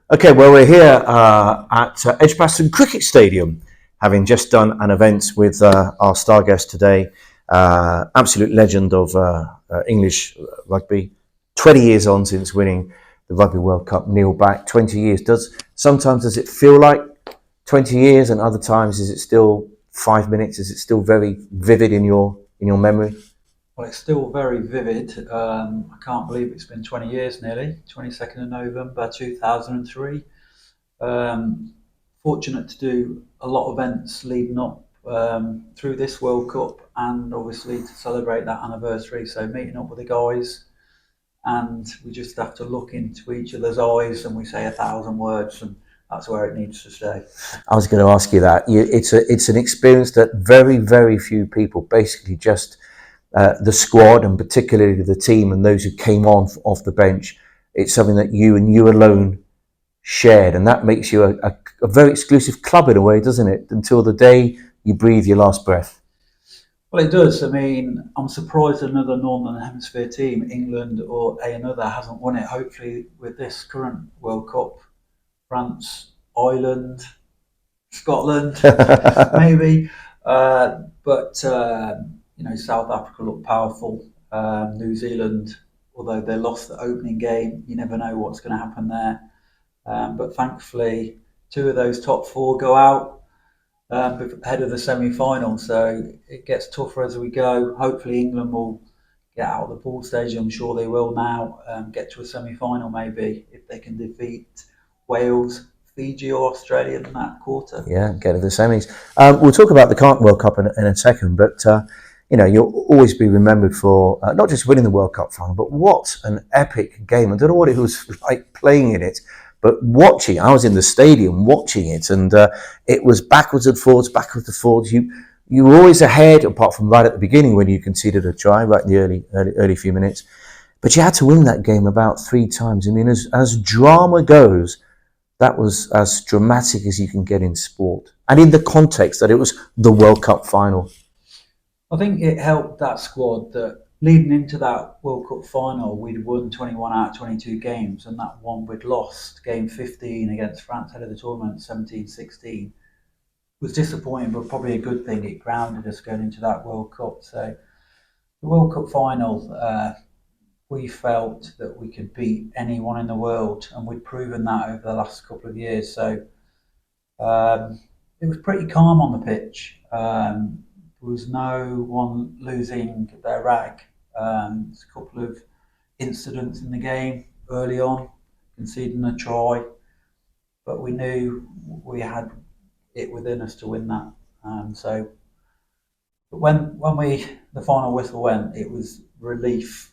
Okay, well, we're here at Edgbaston Cricket Stadium, having just done an event with our star guest today, absolute legend of English rugby, 20 years on since winning the Rugby World Cup, Neil back, 20 years. Sometimes does it feel like 20 years, and other times is it still 5 minutes? Is it still very vivid in your memory? Well, it's still very vivid. I can't believe it's been 20 years nearly, 22nd of November 2003. Um, Fortunate to do a lot of events leading up through this World Cup and obviously to celebrate that anniversary. So meeting up with the guys, and we just have to look into each other's eyes and we say 1,000 words, and that's where it needs to stay. I was going to ask you that. It's an experience that very, very few people, basically just the squad and particularly the team and those who came on off the bench, it's something that you and you alone shared, and that makes you a very exclusive club in a way, doesn't it? Until the day you breathe your last breath. Well, it does. I mean, I'm surprised another Northern Hemisphere team, England or another, hasn't won it. Hopefully, with this current World Cup, France, Ireland, Scotland, maybe. But South Africa looked powerful. New Zealand, although they lost the opening game, you never know what's going to happen there. But thankfully, two of those top four go out ahead of the semi-final. So it gets tougher as we go. Hopefully, England will get out of the pool stage. I'm sure they will now. Get to a semi-final maybe if they can defeat Wales, Fiji or Australia in that quarter. Yeah, get to the semis. We'll talk about the World Cup in a second, but you'll always be remembered for not just winning the World Cup final, but what an epic game. I don't know what it was like playing in it, but watching. I was in the stadium watching it, and it was backwards and forwards, backwards and forwards. You were always ahead, apart from right at the beginning when you conceded a try, right in the early few minutes. But you had to win that game about 3 times. I mean, as drama goes, that was as dramatic as you can get in sport, and in the context that it was the World Cup final. I think it helped that squad that leading into that World Cup final, we'd won 21 out of 22 games, and that one we'd lost, game 15 against France ahead of the tournament, 17-16, was disappointing, but probably a good thing. It grounded us going into that World Cup. So the World Cup final, we felt that we could beat anyone in the world, and we'd proven that over the last couple of years. So it was pretty calm on the pitch. There was no one losing their rag. There's a couple of incidents in the game early on, conceding a try, but we knew we had it within us to win that. But when the final whistle went, it was relief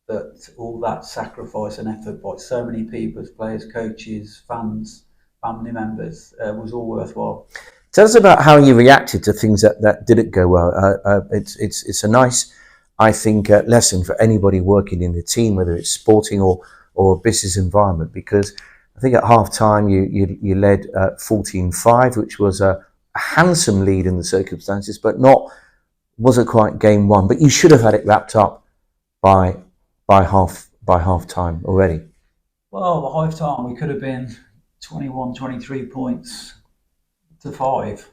that all that sacrifice and effort by so many people, players, coaches, fans, family members, was all worthwhile. Tell us about how you reacted to things that didn't go well. It's a nice, I think, lesson for anybody working in the team, whether it's sporting or a business environment, because I think at half time you led 14-5, which was a handsome lead in the circumstances, but wasn't quite game one. But you should have had it wrapped up by half time already. Well, by half time we could have been 21, 23 points to 5.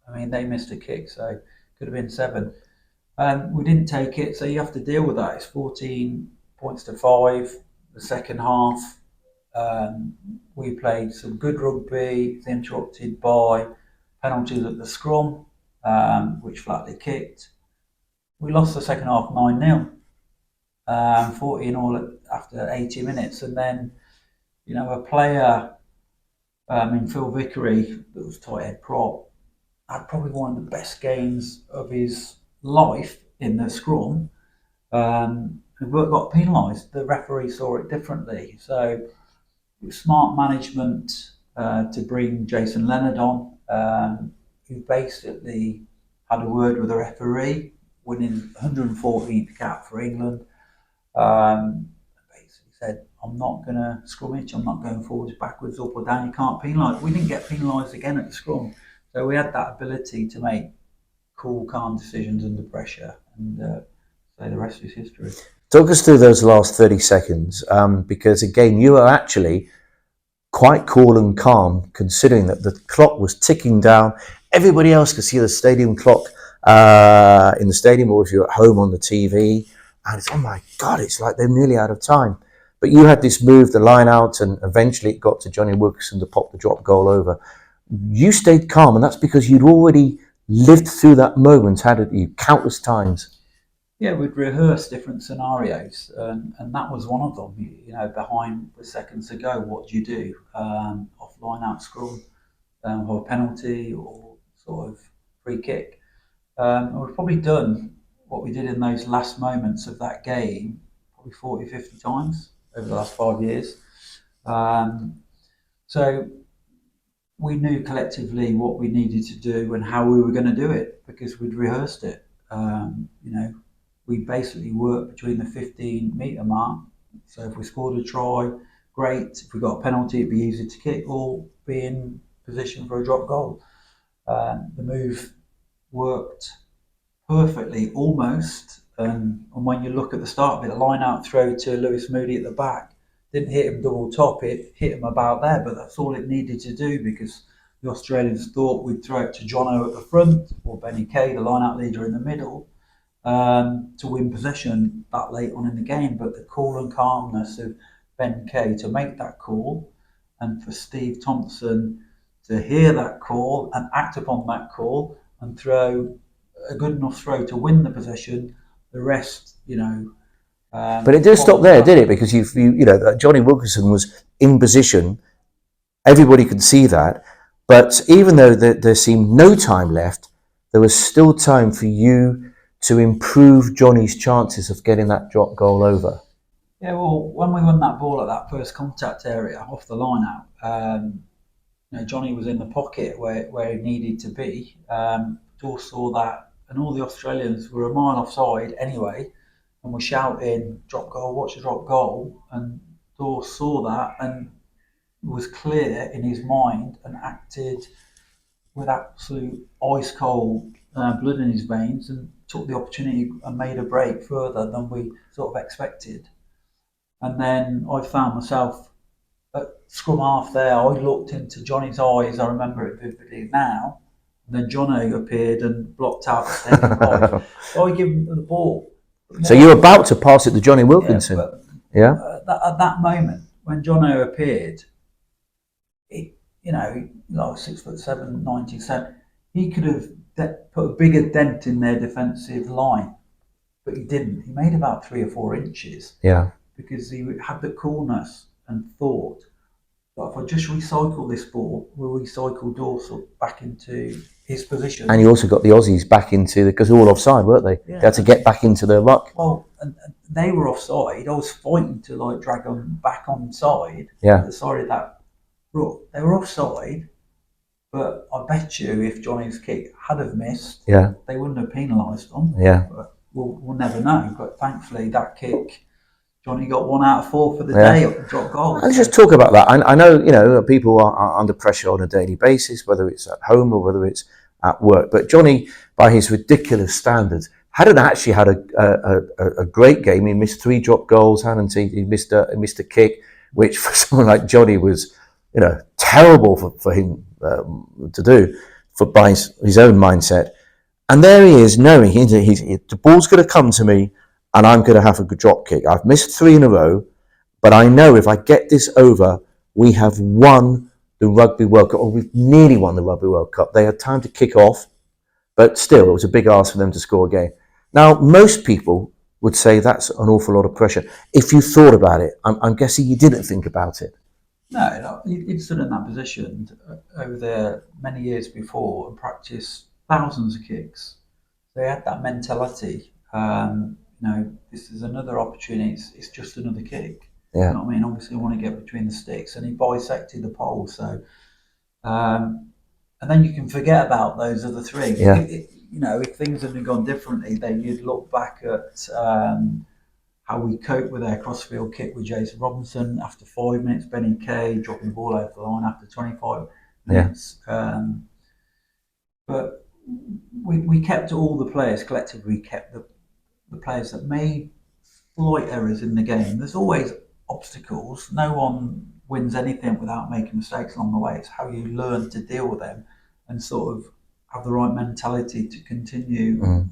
I mean, they missed a kick, so it could have been 7. We didn't take it, so you have to deal with that. It's 14 points to 5. The second half, we played some good rugby. It's interrupted by penalties at the scrum, which flatly kicked. We lost the second half 9-0. 14 all after 80 minutes, and then a player in Phil Vickery, that was tight head prop, had probably one of the best games of his life in the scrum, but got penalised. The referee saw it differently, so it was smart management to bring Jason Leonard on, who basically had a word with the referee, winning 114th cap for England. Basically said, I'm not going to scrummage, I'm not going forwards, backwards, up or down, you can't penalise. We didn't get penalised again at the scrum. So we had that ability to make cool, calm decisions under pressure, and so the rest is history. Talk us through those last 30 seconds, because again, you are actually quite cool and calm, considering that the clock was ticking down. Everybody else could see the stadium clock in the stadium, or if you're at home on the TV, and it's, oh my God, it's like they're nearly out of time. But you had this move, the line out, and eventually it got to Johnny Wilkinson to pop the drop goal over. You stayed calm, and that's because you'd already lived through that moment, hadn't you, countless times. Yeah, we'd rehearse different scenarios, and that was one of them. You know, behind with seconds to go, what do you do? Off line out scrum, or a penalty, or sort of free kick. And we've probably done what we did in those last moments of that game probably 40, 50 times over the last 5 years. So we knew collectively what we needed to do and how we were going to do it because we'd rehearsed it. You know, we basically worked between the 15-metre mark. So if we scored a try, great. If we got a penalty, it'd be easy to kick or be in position for a drop goal. The move worked perfectly, almost. And when you look at the start of it, a line out throw to Lewis Moody at the back didn't hit him double top, it hit him about there, but that's all it needed to do because the Australians thought we'd throw it to Jono at the front or Benny Kay, the line out leader, in the middle to win possession that late on in the game. But the cool and calmness of Ben Kay to make that call and for Steve Thompson to hear that call and act upon that call and throw a good enough throw to win the possession, the rest, you know. But it didn't stop there, did it? Because you know, Johnny Wilkinson was in position. Everybody could see that. But even though there seemed no time left, there was still time for you to improve Johnny's chances of getting that drop goal over. Yeah, well, when we won that ball at that first contact area off the line out, you know, Johnny was in the pocket where he needed to be. Dawes saw that, and all the Australians were a mile offside anyway, and were shouting, "Drop goal! Watch the drop goal!" And Dawes saw that and was clear in his mind and acted with absolute ice cold blood in his veins and took the opportunity and made a break further than we sort of expected. And then I found myself at scrum half there. I looked into Johnny's eyes. I remember it vividly now. And then Jono appeared and blocked out the stadium pipe. So I give him the ball. So you're about to pass it to Johnny Wilkinson. Yeah. At that moment, when Jono appeared, you know, like 6'7", 97, he could have put a bigger dent in their defensive line, but he didn't. He made about 3 or 4 inches. Yeah. Because he had the coolness and thought that if I just recycle this ball, we'll recycle Dorsal back into his position. And you also got the Aussies back into, because they were all offside, weren't they? Yeah. They had to get back into their ruck. Well, and they were offside. I was fighting to like drag them back on side. Yeah. The side of that ruck. They were offside, but I bet you if Johnny's kick had have missed, yeah, they wouldn't have penalised them. Yeah. But we'll never know. But thankfully, that kick, Johnny got 1 out of 4 for the day up the drop goal. Let's just talk about that. I know, you know, people are under pressure on a daily basis, whether it's at home or whether it's at work. But Johnny, by his ridiculous standards, hadn't actually had a great game. He missed 3 drop goals, hadn't he? He missed a kick, which for someone like Johnny was, you know, terrible for him to do by his own mindset. And there he is, knowing the ball's going to come to me, and I'm going to have a good drop kick. I've missed 3 in a row, but I know if I get this over, we have won the Rugby World Cup, or we've nearly won the Rugby World Cup. They had time to kick off, but still, it was a big ask for them to score again. Now, most people would say that's an awful lot of pressure. If you thought about it, I'm guessing you didn't think about it. No, he'd stood in that position over there many years before and practiced thousands of kicks. They had that mentality. You know, this is another opportunity. It's just another kick. Yeah. You know what I mean? Obviously, I want to get between the sticks, and he bisected the pole. So, and then you can forget about those other 3. Yeah. You know, if things had gone differently, then you'd look back at how we coped with our crossfield kick with Jason Robinson after 5 minutes. Benny Kay dropping the ball over the line after 25 minutes. Yeah. But we kept all the players collectively. We kept the players that made slight errors in the game. There's always obstacles. No one wins anything without making mistakes along the way. It's how you learn to deal with them and sort of have the right mentality to continue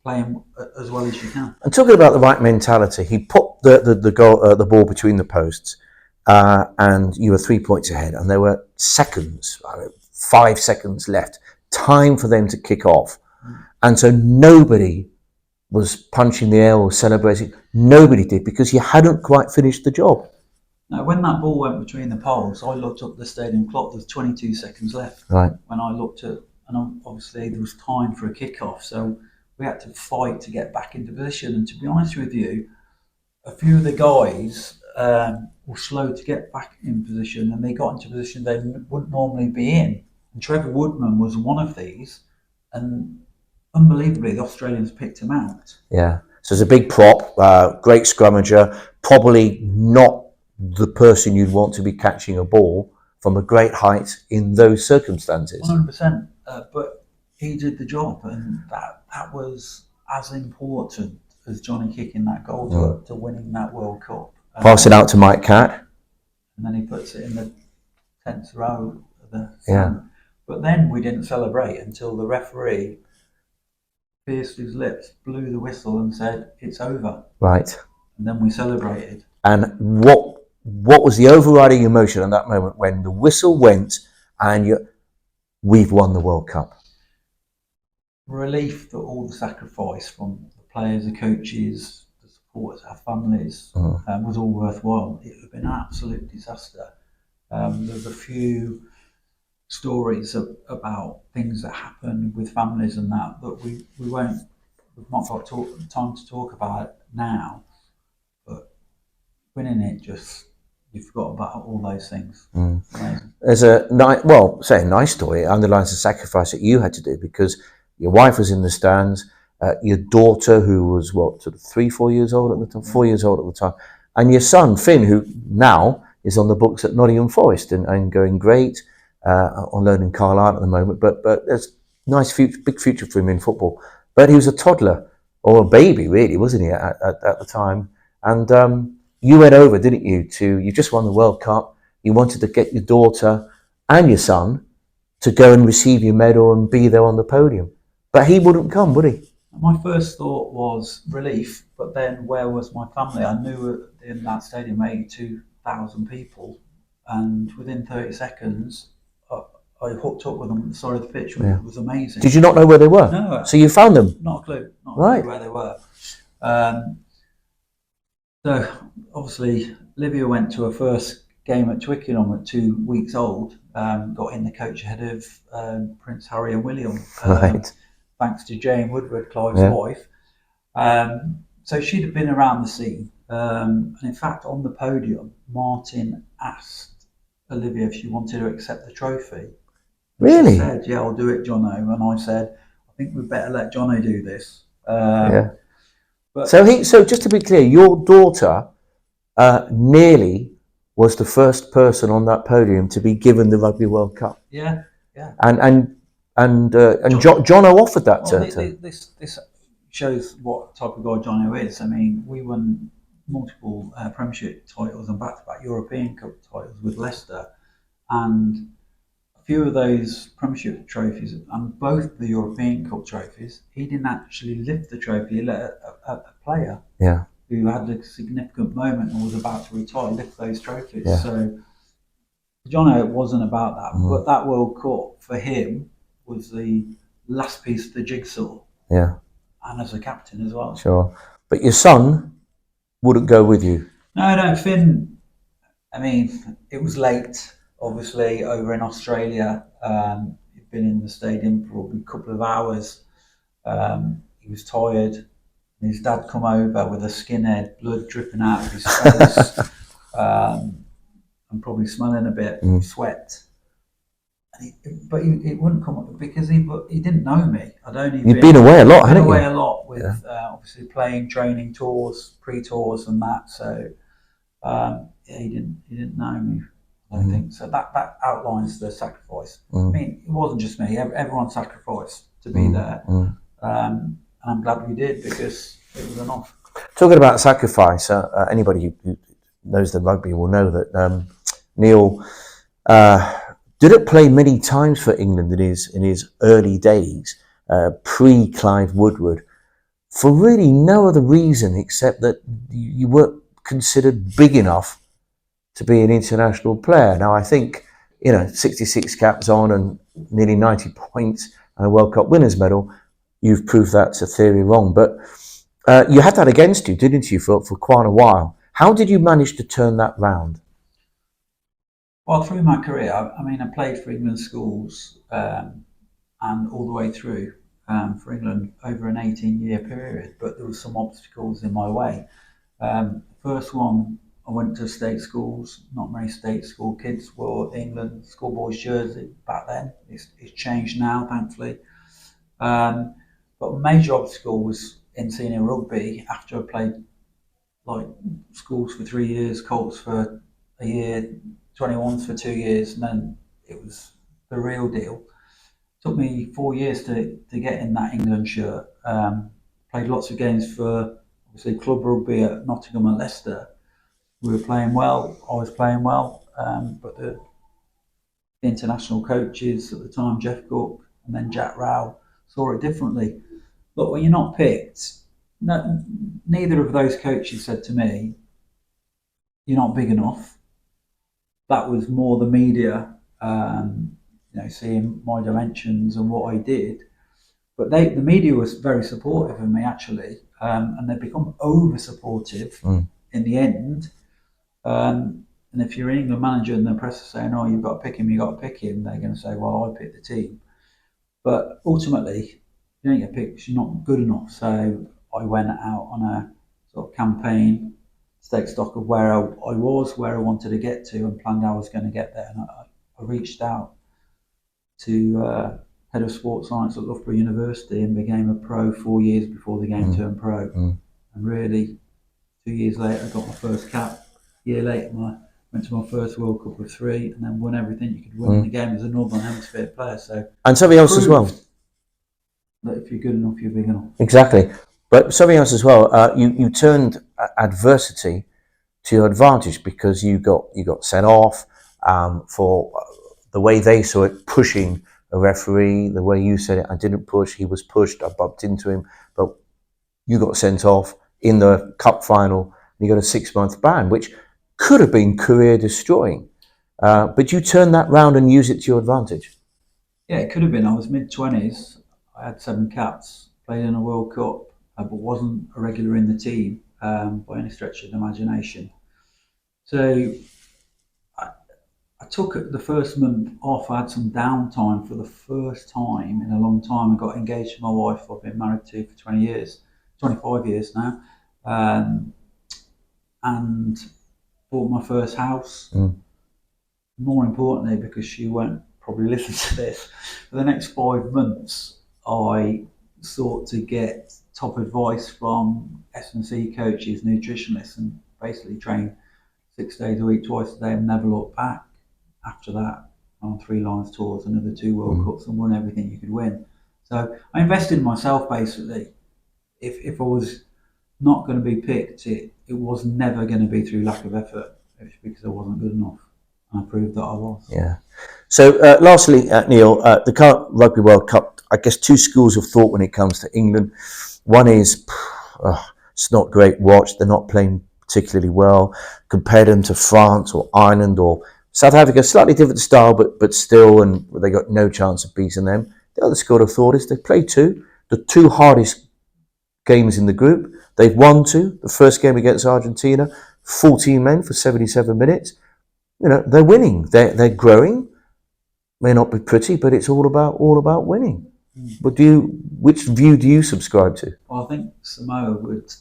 playing as well as you can. And talking about the right mentality, he put the ball between the posts, and you were 3 points ahead, and there were seconds, 5 seconds left, time for them to kick off, and so nobody was punching the air or celebrating. Nobody did, because you hadn't quite finished the job. Now, when that ball went between the poles, I looked up the stadium clock. There's 22 seconds left. Right. When I looked at, and obviously there was time for a kick-off, so we had to fight to get back into position. And to be honest with you, a few of the guys were slow to get back in position, and they got into position they wouldn't normally be in. And Trevor Woodman was one of these, and unbelievably, the Australians picked him out. Yeah. So it's a big prop, great scrummager, probably not the person you'd want to be catching a ball from a great height in those circumstances. 100%. But he did the job, and that was as important as Johnny kicking that goal to winning that World Cup. Pass it out to Mike Catt. And then he puts it in the 10th row of the stand. But then we didn't celebrate until the referee pierced his lips, blew the whistle and said, "It's over." Right. And then we celebrated. And what was the overriding emotion at that moment when the whistle went and we've won the World Cup? Relief that all the sacrifice from the players, the coaches, the supporters, our families was all worthwhile. It would have been an absolute disaster. There's a few stories about things that happen with families and that we've not got time to talk about now. But winning it, you forgot about all those things. There's a nice story. It underlines the sacrifice that you had to do, because your wife was in the stands, your daughter, who was 3-4 years old at the time, 4 years old at the time, and your son Finn, who now is on the books at Nottingham Forest and going great on loan in Carlisle at the moment. But there's nice big future for him in football. But he was a toddler or a baby, really, wasn't he, at the time? And you went over, didn't you? You just won the World Cup. You wanted to get your daughter and your son to go and receive your medal and be there on the podium. But he wouldn't come, would he? My first thought was relief, but then where was my family? I knew in that stadium 82,000 people, and within 30 seconds, I hooked up with them at the side of the pitch. It was amazing. Did you not know where they were? No. So you found them? Not a clue. Not a Right. clue where they were. So obviously, Livia went to her first game at Twickenham at 2 weeks old. Got in the coach ahead of Prince Harry and William. Right. Thanks to Jane Woodward, Clive's wife. So she'd have been around the scene. And in fact, on the podium, Martin asked Olivia if she wanted to accept the trophy. Really? She said, "Yeah, I'll do it, Jono." And I said, "I think we'd better let Jono do this." But So just to be clear, your daughter nearly was the first person on that podium to be given the Rugby World Cup. Yeah. And Jono offered that to her. This shows what type of guy Jono is. I mean, we won multiple Premiership titles and back-to-back European Cup titles with Leicester, and a few of those Premiership trophies and both the European Cup trophies, he didn't actually lift the trophy. He let a player who had a significant moment and was about to retire lift those trophies. Yeah. So Jono, it wasn't about that, but that World Cup for him was the last piece of the jigsaw. Yeah. And as a captain as well. Sure. But your son wouldn't go with you. No, Finn, I mean, it was late, obviously, over in Australia. He'd been in the stadium for probably a couple of hours. He was tired. And his dad come over with a skinhead, blood dripping out of his face, and probably smelling a bit of sweat. But he wouldn't come up because he didn't know me. You'd been away a lot, hadn't you? Been away a lot with obviously playing, training tours, pre-tours, and that. So he didn't know me. I think so. That outlines the sacrifice. I mean, it wasn't just me. Everyone sacrificed to be there, and I'm glad we did because it was enough. Talking about sacrifice, anybody who knows the rugby will know that Neil didn't play many times for England in his early days, pre Clive Woodward, for really no other reason except that you weren't considered big enough to be an international player. Now I think 66 caps on and nearly 90 points and a World Cup winners medal. You've proved that's a theory wrong, but you had that against you, didn't you, for quite a while? How did you manage to turn that round? Well, through my career, I played for England schools and all the way through for England over an 18-year period, but there were some obstacles in my way. First one, I went to state schools. Not many state school kids wore England schoolboys jersey back then. It's changed now, thankfully. But a major obstacle was in senior rugby after I played like schools for 3 years, Colts for a year, 21s for 2 years, and then it was the real deal. Took me 4 years to get in that England shirt. Played lots of games for obviously club rugby at Nottingham and Leicester. We were playing well. I was playing well, but the international coaches at the time, Jeff Cook and then Jack Rao, saw it differently. Look, when you're not picked, neither of those coaches said to me, "You're not big enough." That was more the media, seeing my dimensions and what I did. But the media was very supportive of me actually, and they've become over supportive in the end. And if you're an England manager and the press are saying, "Oh, you've got to pick him," they're going to say, "Well, I picked the team." But ultimately, you don't get picked because you're not good enough. So I went out on a sort of campaign, take stock of where I was, where I wanted to get to, and planned how I was going to get there. And I reached out to head of sports science at Loughborough University and became a pro 4 years before the game turned pro. And really, 2 years later, I got my first cap. A year later, I went to my first World Cup of 3 and then won everything you could win in the game as a Northern Hemisphere player. So, and something else as well. That if you're good enough, you're big enough. Exactly. But something else as well. You turned adversity to your advantage because you got sent off for the way they saw it, pushing a referee. The way you said it, I didn't push. He was pushed. I bumped into him, but you got sent off in the cup final. And you got a 6-month ban, which could have been career destroying. But you turned that round and used it to your advantage. Yeah, it could have been. I was mid-20s. I had 7 caps, played in a World Cup, but wasn't a regular in the team by any stretch of the imagination. So I took the first month off. I had some downtime for the first time in a long time. I got engaged to my wife I've been married to for 20 years, 25 years now, and bought my first house. More importantly, because she won't probably listen to this, for the next 5 months, I sought to get top advice from S&C coaches, nutritionists, and basically train 6 days a week, twice a day, and never looked back. After that, on 3 Lions tours, another 2 World Cups, and won everything you could win. So I invested in myself basically. If I was not going to be picked, it was never going to be through lack of effort. It was because I wasn't good enough. And I proved that I was. Yeah. So lastly, Neil, the current Rugby World Cup, I guess 2 schools of thought when it comes to England. One is, it's not great watch. They're not playing particularly well. Compare them to France or Ireland or South Africa, slightly different style, but still, and they got no chance of beating them. The other school of thought is they played the 2 hardest games in the group. They've won 2. The first game against Argentina, 14 men for 77 minutes. They're winning. They're growing. May not be pretty, but it's all about winning. But which view do you subscribe to? Well, I think Samoa would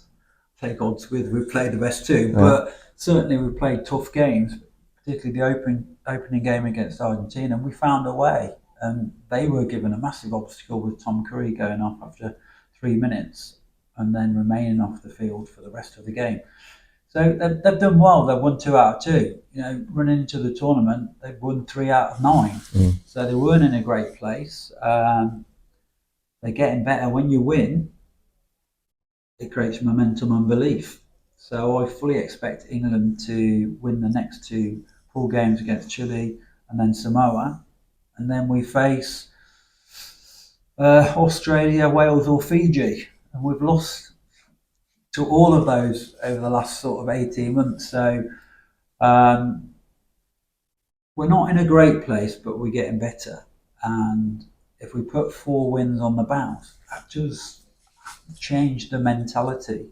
take odds with we've played the best 2, but certainly we've played tough games, particularly the opening game against Argentina, and we found a way. And they were given a massive obstacle with Tom Curry going off after 3 minutes and then remaining off the field for the rest of the game. So they've done well. They've won 2 out of 2. Running into the tournament, they've won 3 out of 9. So they weren't in a great place. They're getting better. When you win, it creates momentum and belief. So I fully expect England to win the next two pool games against Chile and then Samoa. And then we face Australia, Wales or Fiji. And we've lost to all of those over the last sort of 18 months. So we're not in a great place, but we're getting better. And if we put 4 wins on the bounce, that just changed the mentality.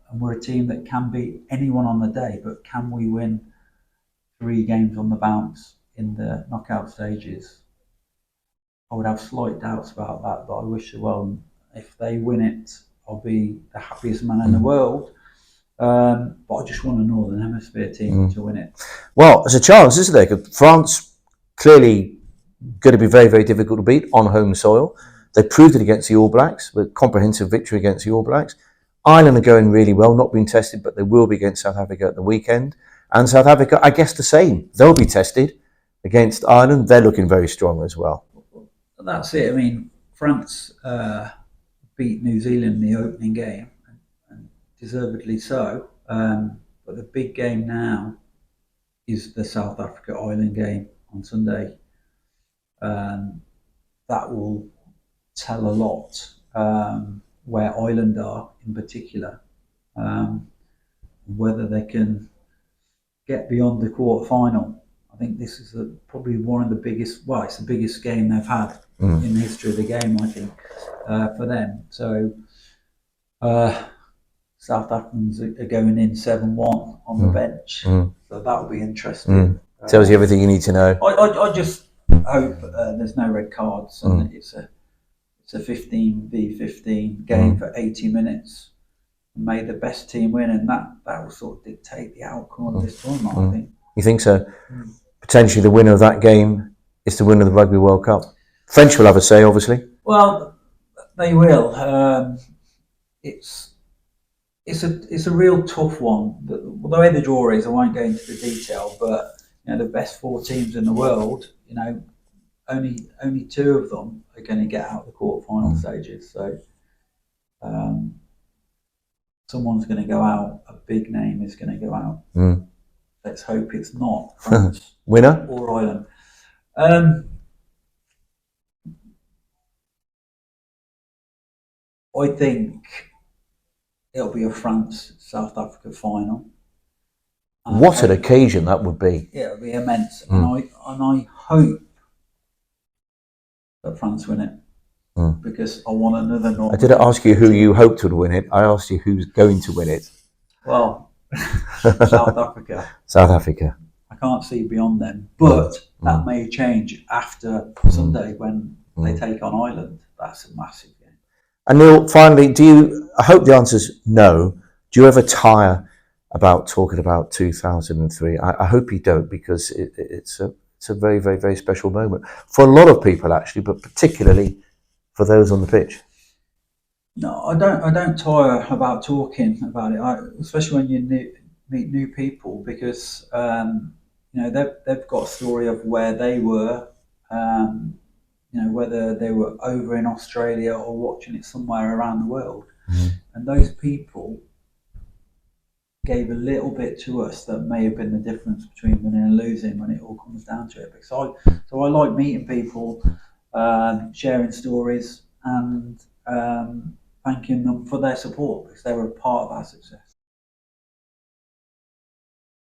And we're a team that can beat anyone on the day, but can we win 3 games on the bounce in the knockout stages? I would have slight doubts about that, but I wish them well. If they win it, I'll be the happiest man in the world. But I just want a Northern Hemisphere team to win it. Well, there's a chance, isn't there? 'Cause France clearly going to be very, very difficult to beat on home soil. They proved it against the All Blacks with comprehensive victory against the All Blacks. Ireland are going really well, not being tested, but they will be against South Africa at the weekend. And South Africa, I guess the same. They'll be tested against Ireland. They're looking very strong as well. That's it. I mean, France beat New Zealand in the opening game, and deservedly so. But the big game now is the South Africa-Ireland game on Sunday. That will tell a lot where Ireland are in particular, whether they can get beyond the quarter-final. I think this is probably one of the biggest, well, it's the biggest game they've had in the history of the game, I think, for them. So South Africans are going in 7-1 on the bench. So that'll be interesting. Tells you everything you need to know. I just hope there's no red cards and it's a 15v15 game for 80 minutes. May the best team win, and that will sort of dictate the outcome of this tournament, I think. You think so? Potentially the winner of that game is the winner of the Rugby World Cup. French will have a say, obviously. Well, they will. It's a real tough one. The way the draw is, I won't go into the detail, but the best 4 teams in the world, only 2 of them are going to get out of the quarter-final stages. So someone's going to go out. A big name is going to go out. Let's hope it's not France winner or Ireland. I think it'll be a France-South Africa final. What an occasion that would be! Yeah, it'll be immense, and I hope that France win it because I want another North. I didn't ask you who you hoped would win it. I asked you who's going to win it. Well, South Africa. South Africa. I can't see beyond them, but that may change after Sunday when they take on Ireland. That's a massive game. And Neil, finally, I hope the answer's no. Do you ever tire about talking about 2003? I hope you don't, because it's a very, very, very special moment for a lot of people, actually, but particularly for those on the pitch. No, I don't tire about talking about it, especially when you meet new people, because they've got a story of where they were, whether they were over in Australia or watching it somewhere around the world, and those people gave a little bit to us that may have been the difference between winning and losing when it all comes down to it. So I like meeting people, sharing stories, and thanking them for their support, because they were a part of our success.